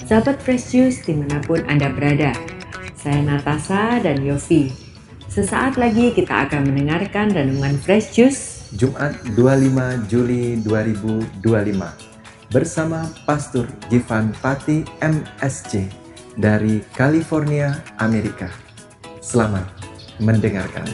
Sahabat Fresh Juice dimanapun Anda berada, saya Natasha dan Yofi. Sesaat lagi kita akan mendengarkan renungan Fresh Juice Jumat 25 Juli 2025 bersama Pastor Givan Pati MSC dari California, Amerika. Selamat mendengarkan.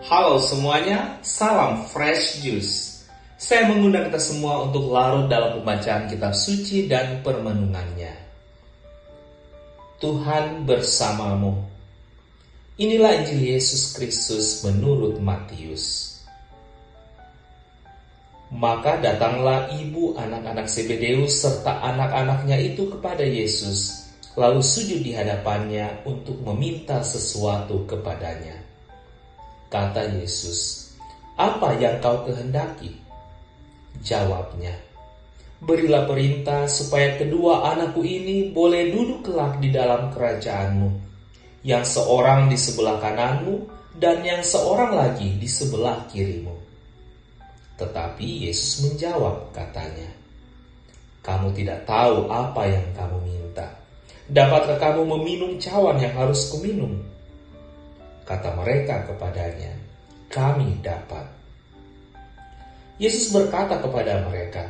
Halo semuanya, salam Fresh Juice. Saya mengundang kita semua untuk larut dalam pembacaan kitab suci dan permenungannya. Tuhan bersamamu. Inilah Injil Yesus Kristus menurut Matius. Maka datanglah ibu anak-anak Zebedeus serta anak-anaknya itu kepada Yesus, lalu sujud di hadapannya untuk meminta sesuatu kepadanya. Kata Yesus, "Apa yang kau kehendaki?" Jawabnya, "Berilah perintah supaya kedua anakku ini boleh duduk kelak di dalam kerajaanmu, yang seorang di sebelah kananmu dan yang seorang lagi di sebelah kirimu." Tetapi Yesus menjawab, katanya, "Kamu tidak tahu apa yang kamu minta. Dapatkah kamu meminum cawan yang harus kuminum?" Kata mereka kepadanya, "Kami dapat." Yesus berkata kepada mereka,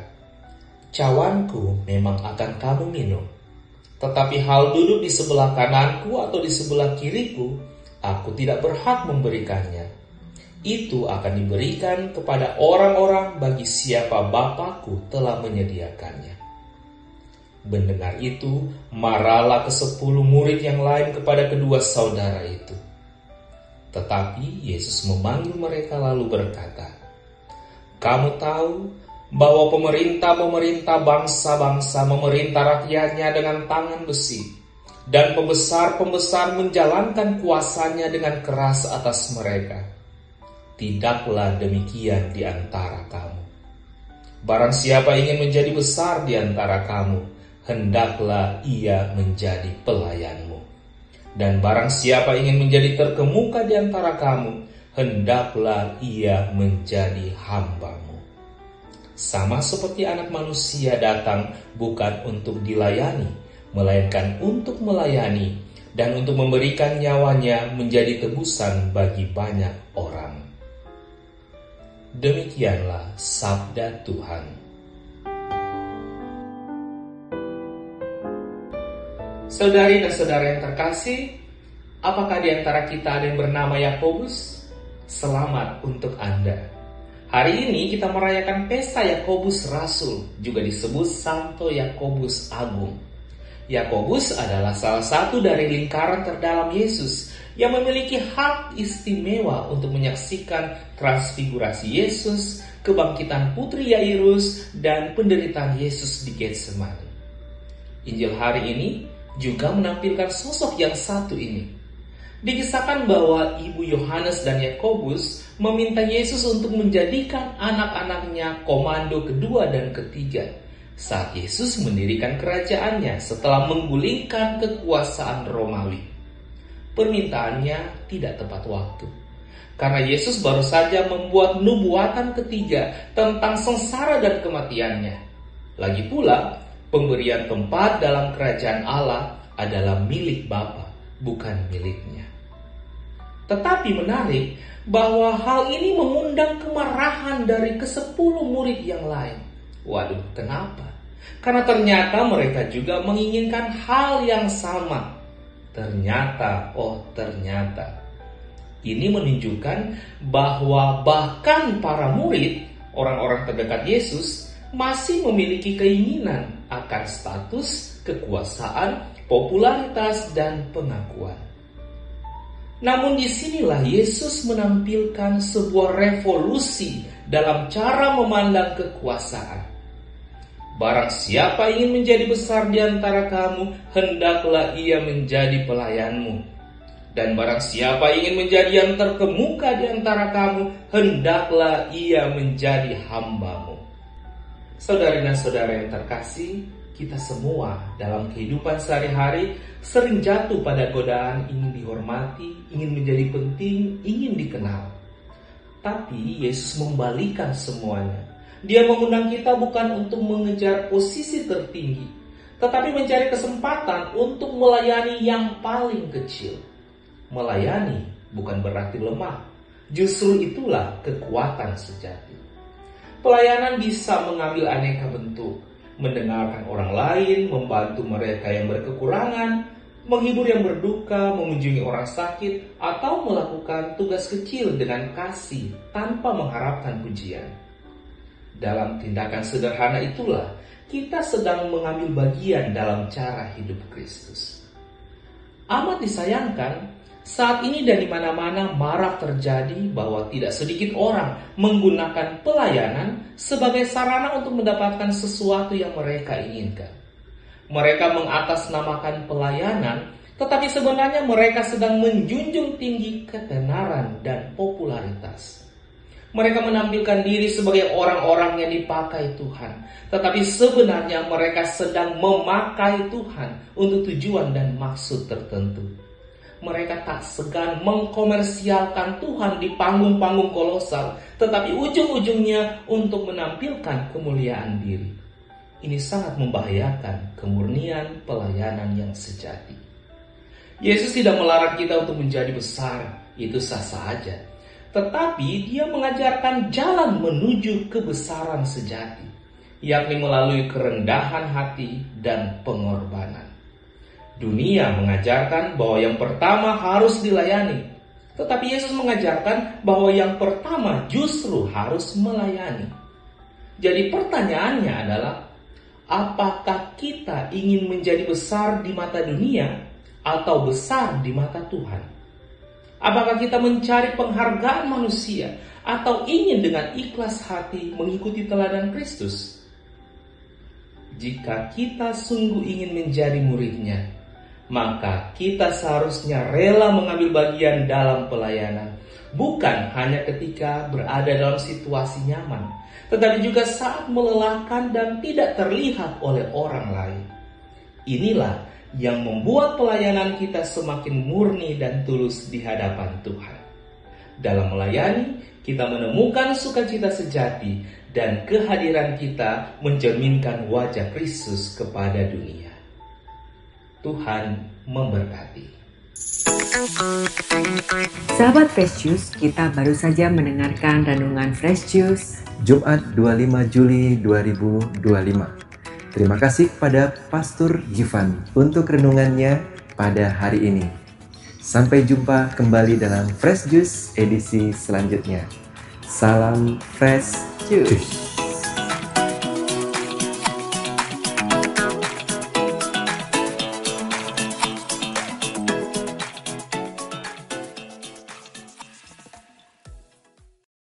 "Cawanku memang akan kamu minum, tetapi hal duduk di sebelah kananku atau di sebelah kiriku, aku tidak berhak memberikannya. Itu akan diberikan kepada orang-orang bagi siapa Bapa-Ku telah menyediakannya." Mendengar itu, marahlah ke-10 murid yang lain kepada kedua saudara itu. Tetapi Yesus memanggil mereka lalu berkata, "Kamu tahu bahwa pemerintah-pemerintah bangsa-bangsa memerintah rakyatnya dengan tangan besi, dan pembesar-pembesar menjalankan kuasanya dengan keras atas mereka. Tidaklah demikian di antara kamu. Barang siapa ingin menjadi besar di antara kamu, hendaklah ia menjadi pelayanmu. Dan barang siapa ingin menjadi terkemuka di antara kamu, hendaklah ia menjadi hambamu. Sama seperti Anak Manusia datang bukan untuk dilayani, melainkan untuk melayani dan untuk memberikan nyawanya menjadi tebusan bagi banyak orang." Demikianlah sabda Tuhan. Saudari dan saudara yang terkasih, apakah di antara kita ada yang bernama Yakobus? Selamat untuk Anda. Hari ini kita merayakan Pesta Yakobus Rasul, juga disebut Santo Yakobus Agung. Yakobus adalah salah satu dari lingkaran terdalam Yesus yang memiliki hak istimewa untuk menyaksikan transfigurasi Yesus, kebangkitan putri Yairus, dan penderitaan Yesus di Getsemani. Injil hari ini juga menampilkan sosok yang satu ini. Dikisahkan bahwa ibu Yohanes dan Yakobus meminta Yesus untuk menjadikan anak-anaknya komando kedua dan ketiga saat Yesus mendirikan kerajaannya setelah menggulingkan kekuasaan Romawi. Permintaannya tidak tepat waktu, karena Yesus baru saja membuat nubuatan ketiga tentang sengsara dan kematiannya. Lagi pula, pemberian tempat dalam kerajaan Allah adalah milik Bapa, bukan miliknya. Tetapi menarik bahwa hal ini mengundang kemarahan dari ke-10 murid yang lain. Waduh, kenapa? Karena ternyata mereka juga menginginkan hal yang sama. Ternyata ini menunjukkan bahwa bahkan para murid, orang-orang terdekat Yesus, masih memiliki keinginan akan status, kekuasaan, popularitas, dan pengakuan. Namun disinilah Yesus menampilkan sebuah revolusi dalam cara memandang kekuasaan. Barang siapa ingin menjadi besar di antara kamu, hendaklah ia menjadi pelayanmu. Dan barang siapa ingin menjadi yang terkemuka di antara kamu, hendaklah ia menjadi hamba-Mu. Saudari dan saudara yang terkasih, kita semua dalam kehidupan sehari-hari sering jatuh pada godaan ingin dihormati, ingin menjadi penting, ingin dikenal. Tapi Yesus membalikan semuanya. Dia mengundang kita bukan untuk mengejar posisi tertinggi, tetapi mencari kesempatan untuk melayani yang paling kecil. Melayani bukan berarti lemah, justru itulah kekuatan sejati. Pelayanan bisa mengambil aneka bentuk, mendengarkan orang lain, membantu mereka yang berkekurangan, menghibur yang berduka, mengunjungi orang sakit, atau melakukan tugas kecil dengan kasih tanpa mengharapkan pujian. Dalam tindakan sederhana itulah kita sedang mengambil bagian dalam cara hidup Kristus. Amat disayangkan, saat ini dan di mana-mana marak terjadi bahwa tidak sedikit orang menggunakan pelayanan sebagai sarana untuk mendapatkan sesuatu yang mereka inginkan. Mereka mengatasnamakan pelayanan, tetapi sebenarnya mereka sedang menjunjung tinggi ketenaran dan popularitas. Mereka menampilkan diri sebagai orang-orang yang dipakai Tuhan, tetapi sebenarnya mereka sedang memakai Tuhan untuk tujuan dan maksud tertentu. Mereka tak segan mengkomersialkan Tuhan di panggung-panggung kolosal, tetapi ujung-ujungnya untuk menampilkan kemuliaan diri. Ini sangat membahayakan kemurnian pelayanan yang sejati. Yesus tidak melarang kita untuk menjadi besar, itu sah-sah saja. Tetapi dia mengajarkan jalan menuju kebesaran sejati, yakni melalui kerendahan hati dan pengorbanan. Dunia mengajarkan bahwa yang pertama harus dilayani, tetapi Yesus mengajarkan bahwa yang pertama justru harus melayani. Jadi pertanyaannya adalah, apakah kita ingin menjadi besar di mata dunia atau besar di mata Tuhan? Apakah kita mencari penghargaan manusia atau ingin dengan ikhlas hati mengikuti teladan Kristus? Jika kita sungguh ingin menjadi murid-Nya, maka kita seharusnya rela mengambil bagian dalam pelayanan, bukan hanya ketika berada dalam situasi nyaman, tetapi juga saat melelahkan dan tidak terlihat oleh orang lain. Inilah yang membuat pelayanan kita semakin murni dan tulus di hadapan Tuhan. Dalam melayani, kita menemukan sukacita sejati dan kehadiran kita mencerminkan wajah Kristus kepada dunia. Tuhan memberkati. Sahabat Fresh Juice, kita baru saja mendengarkan renungan Fresh Juice Jumat 25 Juli 2025. Terima kasih kepada Pastor Givan untuk renungannya pada hari ini. Sampai jumpa kembali dalam Fresh Juice edisi selanjutnya. Salam Fresh Juice.